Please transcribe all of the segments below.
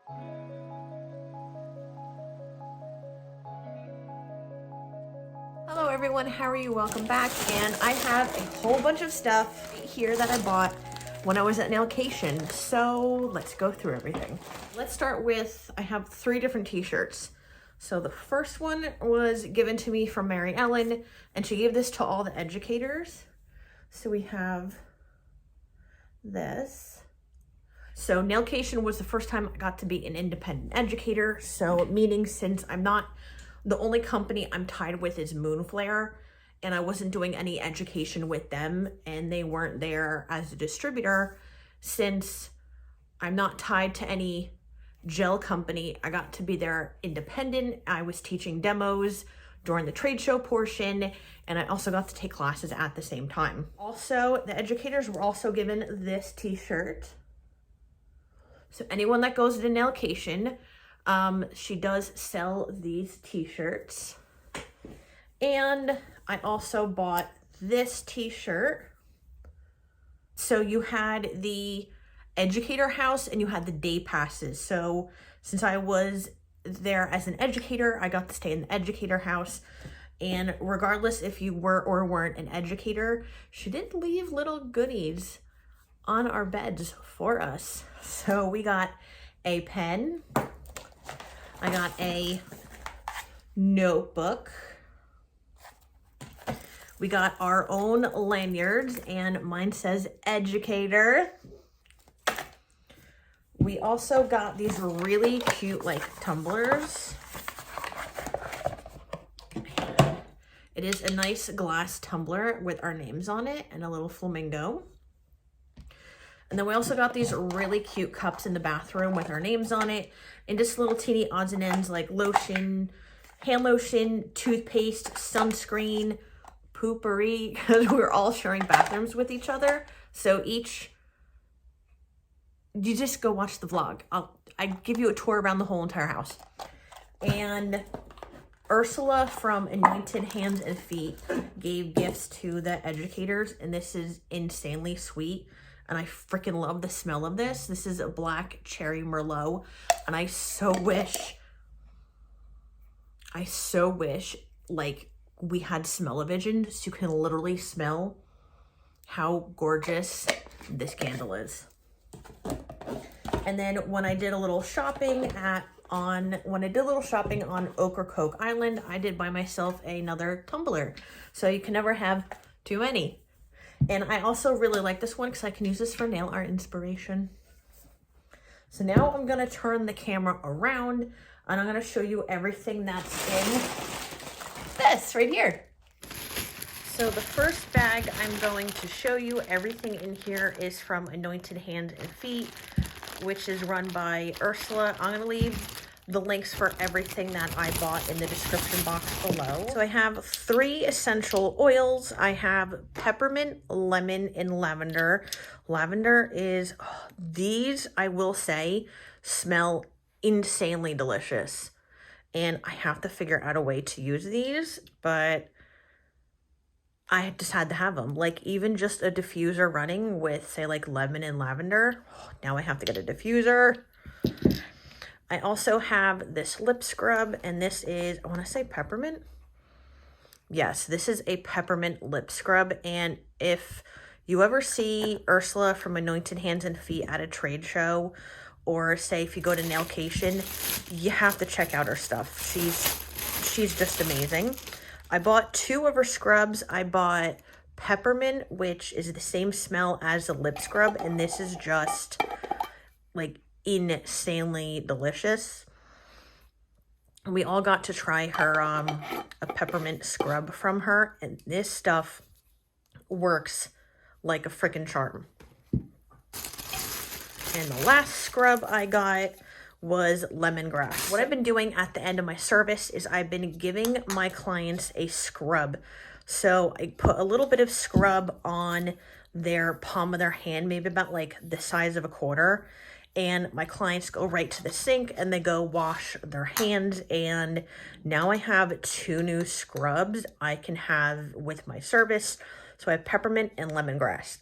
Hello everyone, how are you? Welcome back. And I have a whole bunch of stuff here that I bought when I was at NailCation. So let's go through everything. Let's start with, I have 3 different t-shirts. So the first one was given to me from Mary Ellen, and she gave this to all the educators. So we have this. So NailCation was the first time I got to be an independent educator. So meaning since I'm not, the only company I'm tied with is Moonflare, and I wasn't doing any education with them, and they weren't there as a distributor. Since I'm not tied to any gel company, I got to be there independent. I was teaching demos during the trade show portion, and I also got to take classes at the same time. Also, the educators were also given this t-shirt. So anyone that goes to NailCation, she does sell these t-shirts. And I also bought this t-shirt. So you had the educator house and you had the day passes. So since I was there as an educator, I got to stay in the educator house. And regardless if you were or weren't an educator, she did leave little goodies on our beds for us. So we got a pen. I got a notebook. We got our own lanyards, and mine says educator. We also got these really cute like tumblers. It is a nice glass tumbler with our names on it and a little flamingo. And then we also got these really cute cups in the bathroom with our names on it, and just little teeny odds and ends like lotion, hand lotion, toothpaste, sunscreen, poopery, because we're all sharing bathrooms with each other. So you just go watch the vlog. I give you a tour around the whole entire house. And Ursula from Anointed Hands and Feet gave gifts to the educators, and this is insanely sweet. And I freaking love the smell of this. This is a black cherry Merlot. And I so wish like we had smell-o-vision so you can literally smell how gorgeous this candle is. And then when I did a little shopping on Ocracoke Island, I did buy myself another tumbler. So you can never have too many. And I also really like this one because I can use this for nail art inspiration. So now I'm going to turn the camera around and I'm going to show you everything that's in this right here. So the first bag I'm going to show you, everything in here is from Anointed Hands and Feet, which is run by Ursula. I'm going to leave the links for everything that I bought in the description box below. So I have 3 essential oils. I have peppermint, lemon, and lavender. Lavender is, these I will say smell insanely delicious. And I have to figure out a way to use these, but I just had to have them. Like even just a diffuser running with say like lemon and lavender. Now I have to get a diffuser. I also have this lip scrub, and this is, I want to say peppermint. Yes, this is a peppermint lip scrub. And if you ever see Ursula from Anointed Hands and Feet at a trade show, or say if you go to NailCation, you have to check out her stuff. She's just amazing. I bought 2 of her scrubs. I bought peppermint, which is the same smell as the lip scrub, and this is just like insanely delicious. We all got to try her a peppermint scrub from her, and this stuff works like a freaking charm. And the last scrub I got was lemongrass. What I've been doing at the end of my service is I've been giving my clients a scrub. So I put a little bit of scrub on their palm of their hand, maybe about like the size of a quarter. And my clients go right to the sink and they go wash their hands. And now I have 2 new scrubs I can have with my service. So I have peppermint and lemongrass.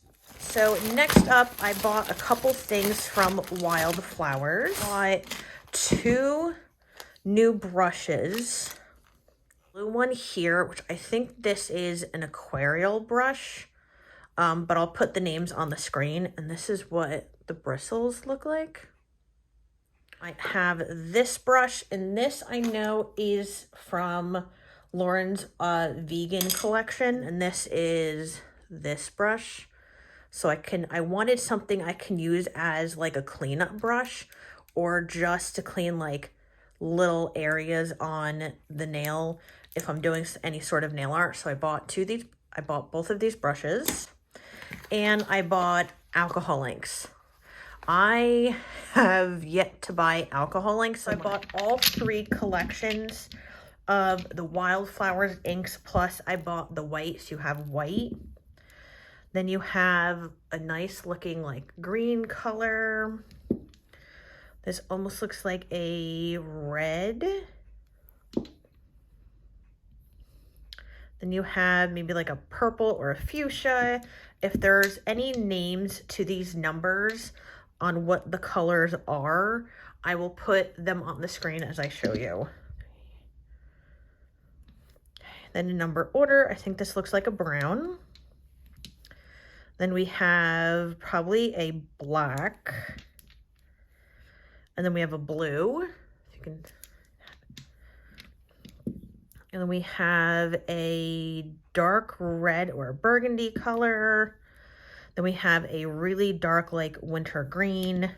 So next up, I bought a couple things from Wildflowers. I bought 2 new brushes. Blue one here, which I think this is an aquarial brush, but I'll put the names on the screen, and this is what the bristles look like. I have this brush, and this I know is from Lauren's vegan collection, and this is this brush. So I wanted something I can use as like a cleanup brush, or just to clean like little areas on the nail if I'm doing any sort of nail art. So I bought both of these brushes, and I bought alcohol inks. I have yet to buy alcohol inks. So I bought all 3 collections of the Wildflowers inks, plus I bought the white, so you have white. Then you have a nice looking like green color. This almost looks like a red. Then you have maybe like a purple or a fuchsia. If there's any names to these numbers on what the colors are, I will put them on the screen as I show you. Then in number order, I think this looks like a brown. Then we have probably a black. And then we have a blue. If you can. And then we have a dark red or a burgundy color. Then we have a really dark like winter green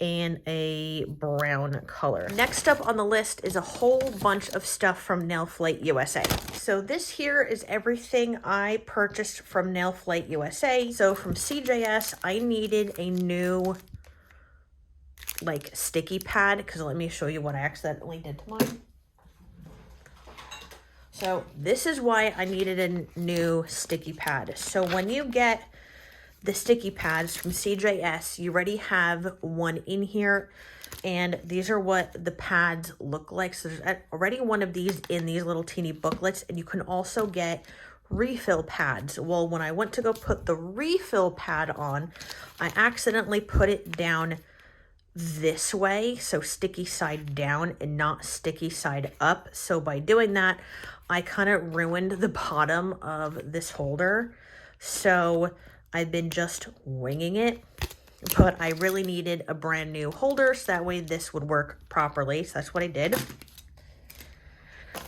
and a brown color. Next up on the list is a whole bunch of stuff from Nail Flight USA. So this here is everything I purchased from Nail Flight USA. So from CJS, I needed a new like sticky pad, because let me show you what I accidentally did to mine. So this is why I needed a new sticky pad. So when you get the sticky pads from CJS, you already have one in here, and these are what the pads look like. So there's already one of these in these little teeny booklets, and you can also get refill pads. Well, when I went to go put the refill pad on, I accidentally put it down this way, so sticky side down and not sticky side up. So by doing that, I kind of ruined the bottom of this holder. So I've been just winging it, but I really needed a brand new holder so that way this would work properly. So that's what I did.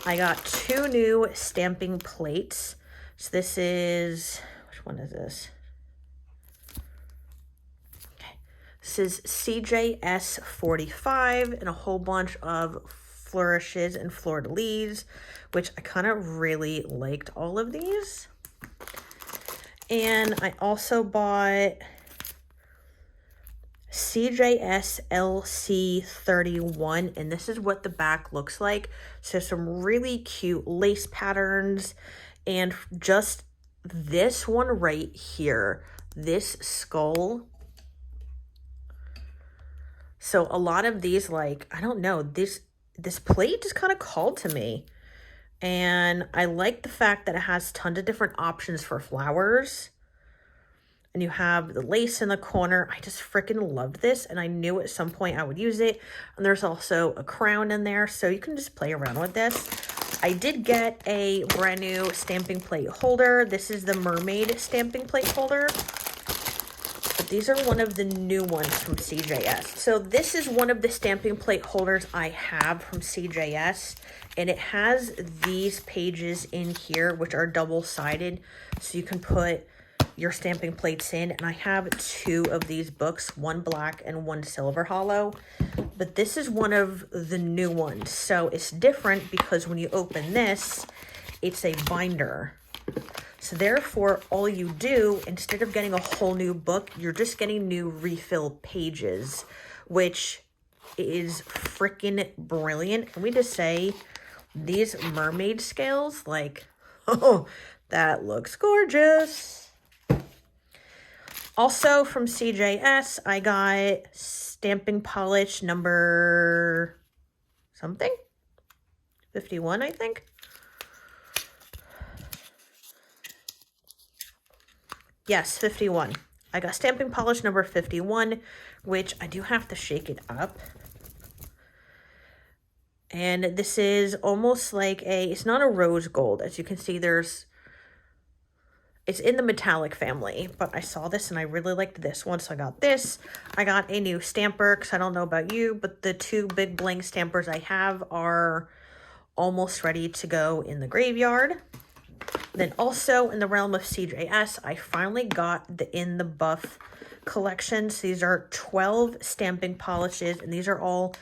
I got 2 new stamping plates. So this is, which one is this? Okay. This is CJS 45 and a whole bunch of flourishes and fleur-de-lis, which I kind of really liked all of these. And I also bought CJS LC-31, and this is what the back looks like. So some really cute lace patterns, and just this one right here, this skull. So a lot of these, like, I don't know, this plate just kind of called to me. And I like the fact that it has tons of different options for flowers. And you have the lace in the corner. I just freaking loved this, and I knew at some point I would use it. And there's also a crown in there, so you can just play around with this. I did get a brand new stamping plate holder. This is the Mermaid stamping plate holder. But these are one of the new ones from CJS. So this is one of the stamping plate holders I have from CJS. And it has these pages in here, which are double-sided. So you can put your stamping plates in. And I have 2 of these books, one black and one silver hollow. But this is one of the new ones. So it's different because when you open this, it's a binder. So therefore, all you do, instead of getting a whole new book, you're just getting new refill pages, which is freaking brilliant. Can we just say, these mermaid scales, like, oh, that looks gorgeous. Also from CJS, I got stamping polish number something, 51, I think. Yes, 51. I got stamping polish number 51, which I do have to shake it up. And this is almost like it's not a rose gold. As you can see, it's in the metallic family, but I saw this and I really liked this one, so I got this. I got a new stamper, because I don't know about you, but the two big Bling stampers I have are almost ready to go in the graveyard. Then also in the realm of CJS, I finally got the In the Buff collections. These are 12 stamping polishes, and these are all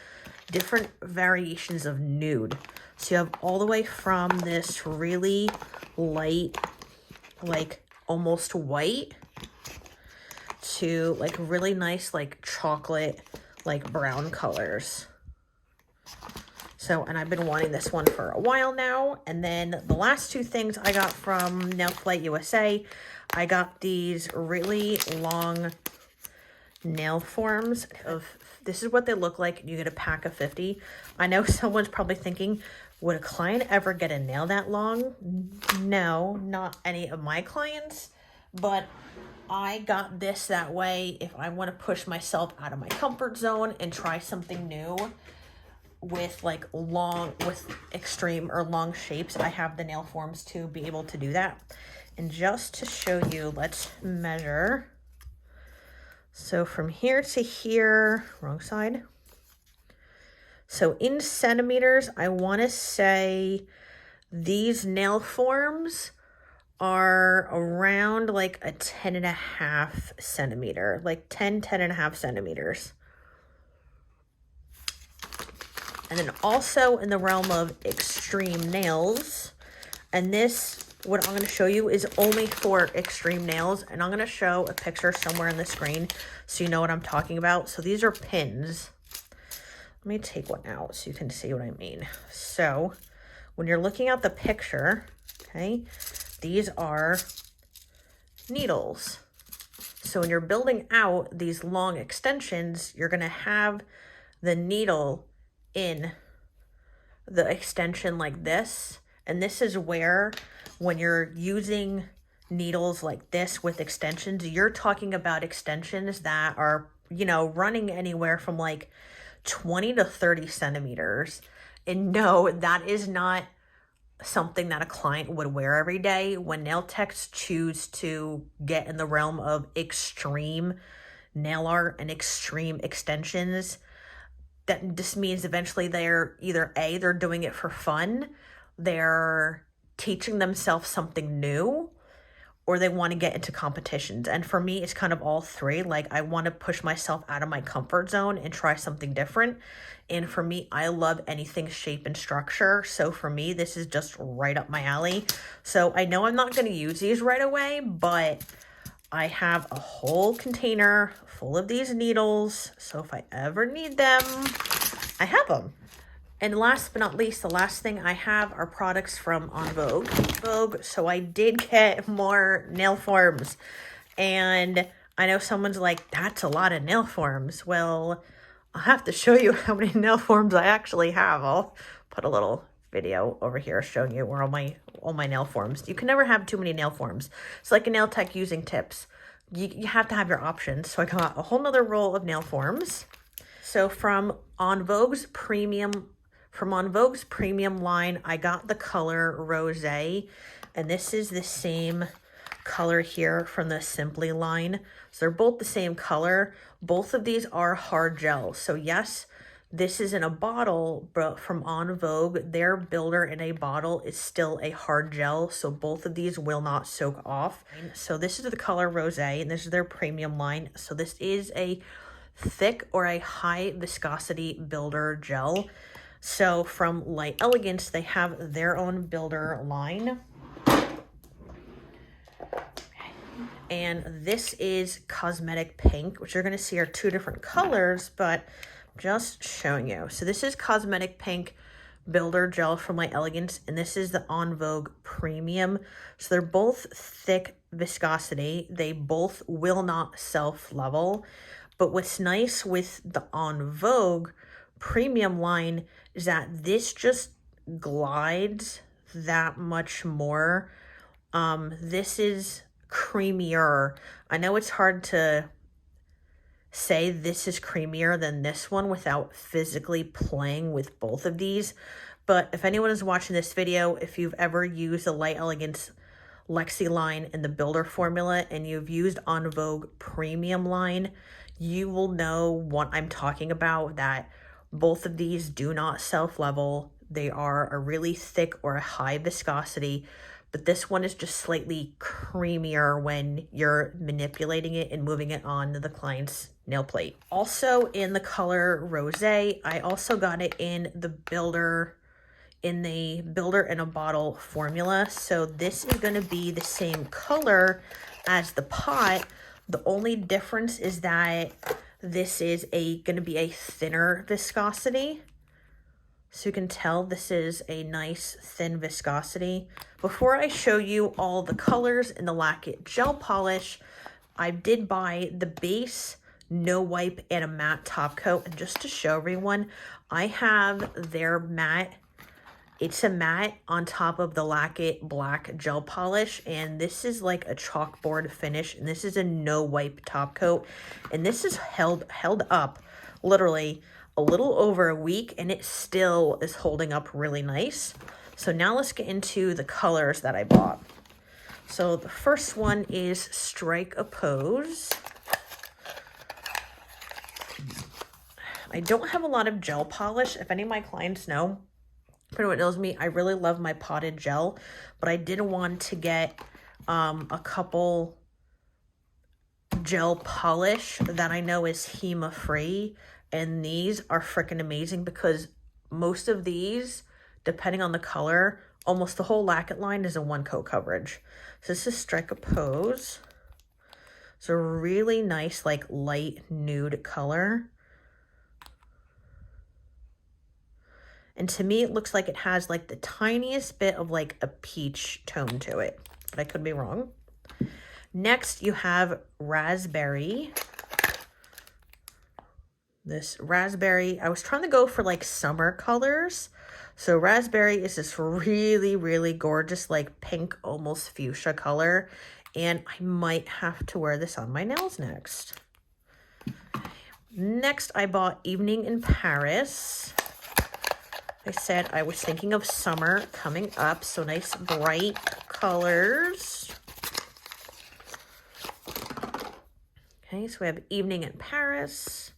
different variations of nude. So you have all the way from this really light, like almost white, to like really nice like chocolate, like brown colors. So, and I've been wanting this one for a while now. And then the last two things I got from Nail Flight USA, I got these really long nail forms of, this is what they look like. You get a pack of 50. I know someone's probably thinking, would a client ever get a nail that long? No, not any of my clients, but I got this that way if I want to push myself out of my comfort zone and try something new with like with extreme or long shapes. I have the nail forms to be able to do that. And just to show you, let's measure. So from here to here, wrong side. So in centimeters, I want to say these nail forms are around like a 10.5 centimeter, like 10.5 centimeters. And then also in the realm of extreme nails, and this, what I'm going to show you is only for extreme nails, and I'm going to show a picture somewhere on the screen so you know what I'm talking about. So these are pins. Let me take one out so you can see what I mean. So when you're looking at the picture, okay, these are needles. So when you're building out these long extensions, you're going to have the needle in the extension like this. And this is where, when you're using needles like this with extensions, you're talking about extensions that are, you know, running anywhere from like 20 to 30 centimeters. And no, that is not something that a client would wear every day. When nail techs choose to get in the realm of extreme nail art and extreme extensions, that just means eventually they're either A, they're doing it for fun, they're teaching themselves something new, or they want to get into competitions. And for me, it's kind of all three. Like, I want to push myself out of my comfort zone and try something different. And for me, I love anything shape and structure. So for me, this is just right up my alley. So I know I'm not going to use these right away, but I have a whole container full of these needles. So if I ever need them, I have them. And last but not least, the last thing I have are products from EnVogue. So I did get more nail forms. And I know someone's like, that's a lot of nail forms. Well, I'll have to show you how many nail forms I actually have. I'll put a little video over here showing you where all my nail forms. You can never have too many nail forms. It's like a nail tech using tips. You have to have your options. So I got a whole nother roll of nail forms. So from EnVogue's premium line, I got the color Rosé, and this is the same color here from the Simply line. So they're both the same color. Both of these are hard gel. So yes, this is in a bottle, but from EnVogue, their builder in a bottle is still a hard gel. So both of these will not soak off. So this is the color Rosé, and this is their premium line. So this is a thick or a high viscosity builder gel. So from Light Elegance, they have their own builder line. And this is Cosmetic Pink, which you're going to see are two different colors, but just showing you. So this is Cosmetic Pink Builder Gel from Light Elegance, and this is the EnVogue Premium. So they're both thick viscosity. They both will not self-level. But what's nice with the EnVogue Premium line is that this just glides that much more. This is creamier. I know it's hard to say this is creamier than this one without physically playing with both of these. But if anyone is watching this video, if you've ever used the Light Elegance Lexi line in the Builder formula and you've used EnVogue Premium line, you will know what I'm talking about, that both of these do not self-level. They are a really thick or a high viscosity, but this one is just slightly creamier when you're manipulating it and moving it on the client's nail plate. Also in the color Rosé, I also got it in the Builder in a Bottle formula. So this is going to be the same color as the pot. The only difference is that this is going to be a thinner viscosity. So you can tell this is a nice thin viscosity. Before I show you all the colors in the Lac It gel polish, I did buy the base, no wipe, and a matte top coat. And just to show everyone, I have their matte. It's a matte on top of the Lac It black gel polish, and this is like a chalkboard finish, and this is a no wipe top coat, and this is held up literally a little over a week, and it still is holding up really nice. So now let's get into the colors that I bought. So the first one is Strike a Pose. I don't have a lot of gel polish. If any of my clients know, if anyone knows me, I really love my potted gel, but I did want to get a couple gel polish that I know is HEMA free, and these are freaking amazing because most of these, depending on the color, almost the whole Lac It line is a one coat coverage. So this is Strike a Pose. It's a really nice, like, light nude color. And to me, it looks like it has like the tiniest bit of like a peach tone to it, but I could be wrong. Next, you have Razzberry. This Razzberry, I was trying to go for like summer colors. So Razzberry is this really, really gorgeous, like pink, almost fuchsia color. And I might have to wear this on my nails next. Next, I bought Evening in Paris. I said I was thinking of summer coming up, so nice bright colors. Okay, so we have Evening in Paris.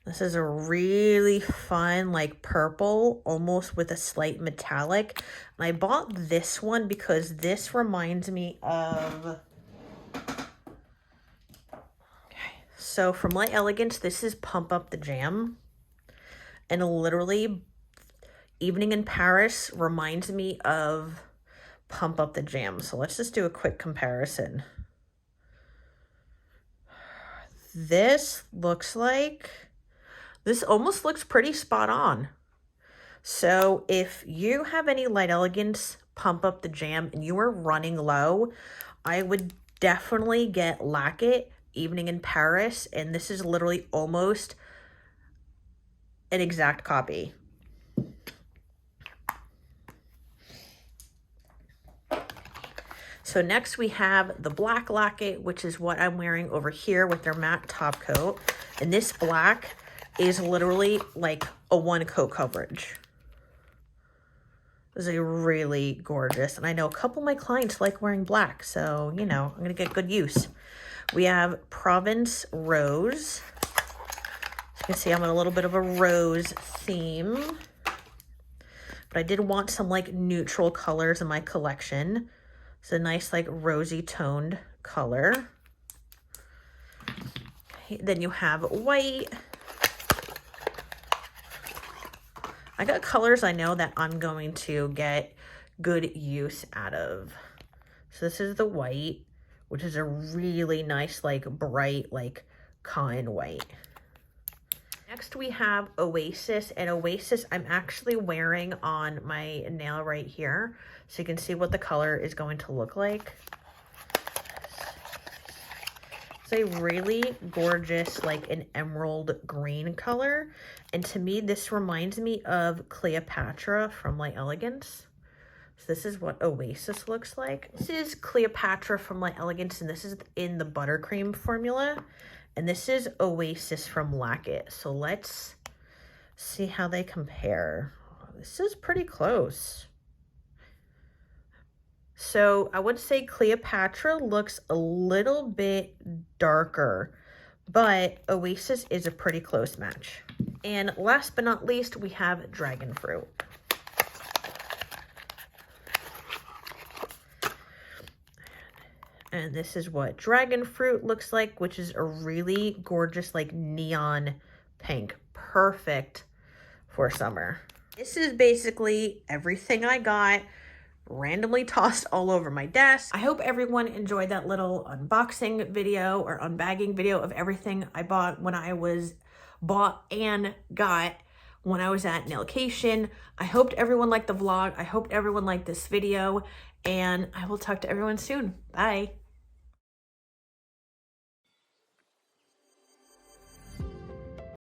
This is a really fun, like purple, almost with a slight metallic. And I bought this one because this reminds me of... Okay, so from Light Elegance, this is Pump Up the Jam. And literally, Evening in Paris reminds me of Pump Up the Jam. So let's just do a quick comparison. This looks like, this almost looks pretty spot on. So if you have any Light Elegance Pump Up the Jam and you are running low, I would definitely get Lac It Evening in Paris. And this is literally almost an exact copy. So next we have the black Lac It, which is what I'm wearing over here with their matte top coat. And this black is literally like a one coat coverage. This is a really gorgeous, and I know a couple of my clients like wearing black, so, you know, I'm going to get good use. We have Provence Rose. You can see I'm in a little bit of a rose theme, but I did want some like neutral colors in my collection. It's a nice like rosy toned color. Then you have white. I got colors I know that I'm going to get good use out of. So this is the white, which is a really nice like bright like cotton white. Next we have Oasis, and Oasis I'm actually wearing on my nail right here, so you can see what the color is going to look like. It's a really gorgeous, like an emerald green color, and to me this reminds me of Cleopatra from Light Elegance. So this is what Oasis looks like. This is Cleopatra from Light Elegance, and this is in the buttercream formula. And this is Oasis from Lac It. So let's see how they compare. This is pretty close. So I would say Cleopatra looks a little bit darker, but Oasis is a pretty close match. And last but not least, we have Dragon Fruit. And this is what Dragon Fruit looks like, which is a really gorgeous, like neon pink. Perfect for summer. This is basically everything I got randomly tossed all over my desk. I hope everyone enjoyed that little unboxing video or unbagging video of everything I bought when I was bought and got when I was at NailCation. I hoped everyone liked the vlog. I hoped everyone liked this video, and I will talk to everyone soon. Bye.